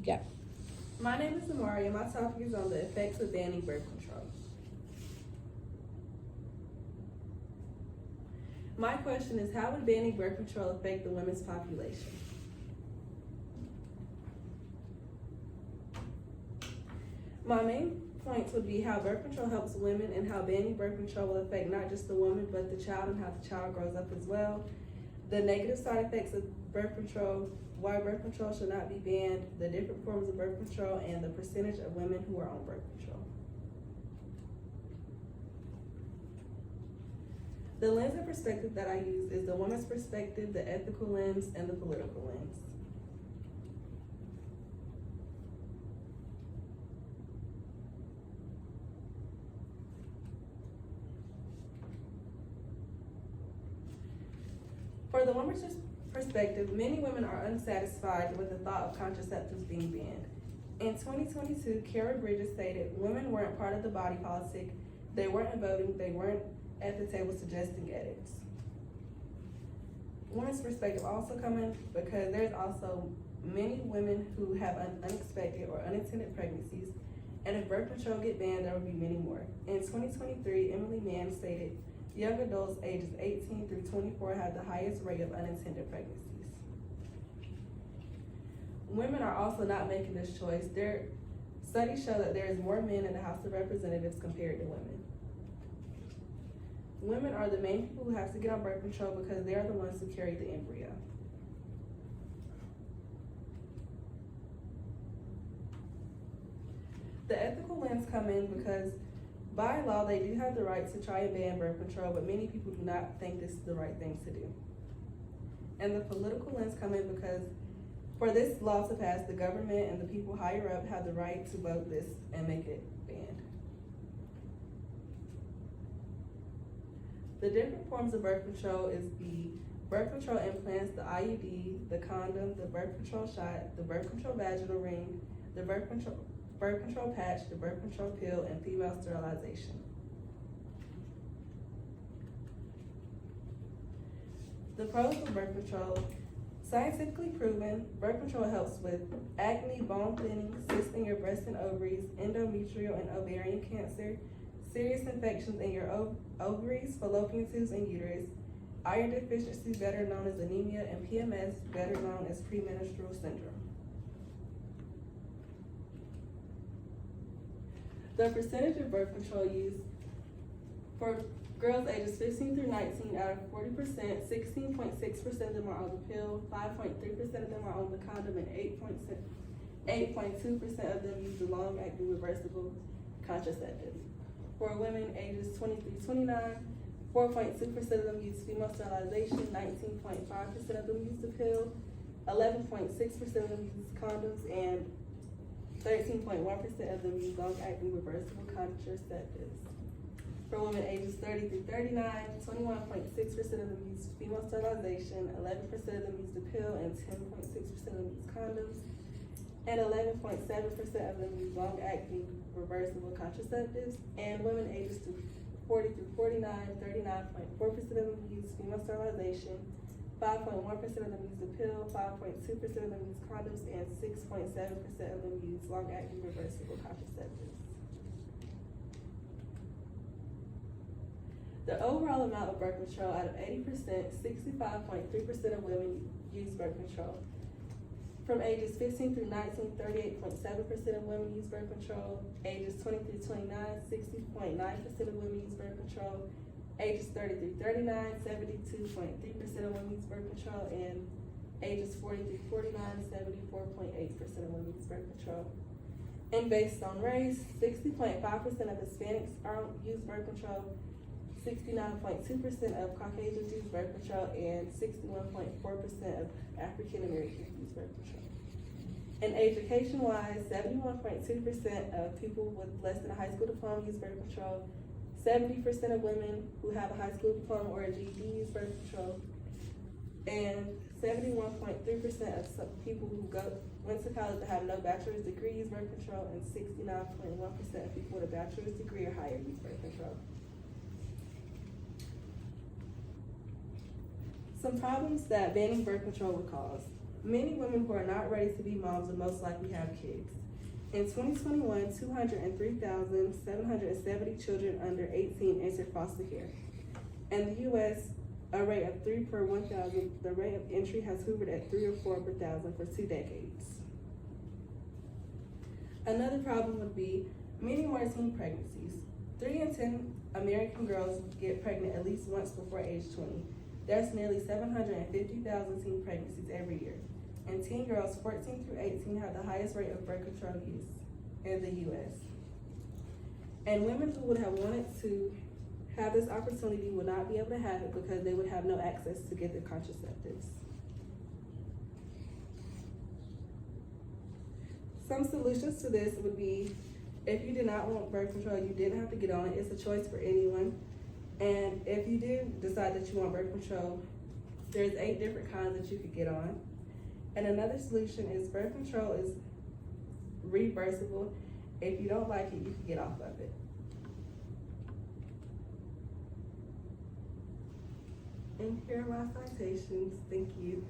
go. My name is Amari, and my topic is on the effects of banning birth control. My question is, how would banning birth control affect the women's population? My main points would be how birth control helps women and how banning birth control will affect not just the woman but the child and how the child grows up as well. The negative side effects of birth control, why birth control should not be banned, the different forms of birth control, and the percentage of women who are on birth control. The lens and perspective that I use is the woman's perspective, the ethical lens, and the political lens. For the woman's perspective, many women are unsatisfied with the thought of contraceptives being banned. In 2022, Kara Bridges stated, women weren't part of the body politic, they weren't voting, they weren't at the table suggesting edits. Women's perspective also coming because there's also many women who have unexpected or unintended pregnancies, and if birth control get banned, there will be many more. In 2023, Emily Mann stated, young adults ages 18 through 24 have the highest rate of unintended pregnancies. Women are also not making this choice. Their studies show that there is more men in the House of Representatives compared to women. Women are the main people who have to get on birth control because they are the ones who carry the embryo. The ethical lens come in because by law, they do have the right to try and ban birth control, but many people do not think this is the right thing to do. And the political lens come in because for this law to pass, the government and the people higher up have the right to vote this and make it banned. The different forms of birth control is the birth control implants, the IUD, the condom, the birth control shot, the birth control vaginal ring, the birth control patch, the birth control pill, and female sterilization. The pros of birth control. Scientifically proven, birth control helps with acne, bone thinning, cysts in your breast and ovaries, endometrial and ovarian cancer, serious infections in your ovaries, fallopian tubes, and uterus, iron deficiency, better known as anemia, and PMS, better known as premenstrual syndrome. The percentage of birth control used for girls ages 15 through 19, out of 40%, 16.6% of them are on the pill, 5.3% of them are on the condom, and 8.2% of them use the long-acting reversible contraceptive. For women ages 20 through 29, 4.2% of them use female sterilization, 19.5% of them use the pill, 11.6% of them use condoms, and 13.1% of them use long-acting reversible contraceptives. For women ages 30 through 39, 21.6% of them use female sterilization, 11% of them use the pill, and 10.6% of them use condoms, and 11.7% of them use long-acting reversible contraceptives. And women ages 40 through 49, 39.4% of them use female sterilization, 5.1% of them use the pill, 5.2% of them use condoms, and 6.7% of them use long-acting reversible contraceptives. The overall amount of birth control, out of 80%, 65.3% of women use birth control. From ages 15 through 19, 38.7% of women use birth control. Ages 20 through 29, 60.9% of women use birth control. Ages 30 through 39, 72.3% of women use birth control, and ages 40 through 49, 74.8% of women use birth control. And based on race, 60.5% of Hispanics use birth control, 69.2% of Caucasians use birth control, and 61.4% of African Americans use birth control. And education-wise, 71.2% of people with less than a high school diploma use birth control, 70% of women who have a high school diploma or a GED use birth control, and 71.3% of some people who went to college that have no bachelor's degree use birth control, and 69.1% of people with a bachelor's degree or higher use birth control. Some problems that banning birth control would cause. Many women who are not ready to be moms will most likely have kids. In 2021, 203,770 children under 18 entered foster care. In the U.S., a rate of 3 per 1,000, the rate of entry has hovered at 3 or 4 per 1,000 for 2 decades. Another problem would be many more teen pregnancies. 3 in 10 American girls get pregnant at least once before age 20. There's nearly 750,000 teen pregnancies every year. And teen girls 14 through 18 have the highest rate of birth control use in the U.S. And women who would have wanted to have this opportunity will not be able to have it because they would have no access to get their contraceptives. Some solutions to this would be, if you did not want birth control, you didn't have to get on it. It's a choice for anyone. And if you do decide that you want birth control, there's 8 different kinds that you could get on. And another solution is birth control is reversible. If you don't like it, you can get off of it. And here are my citations. Thank you.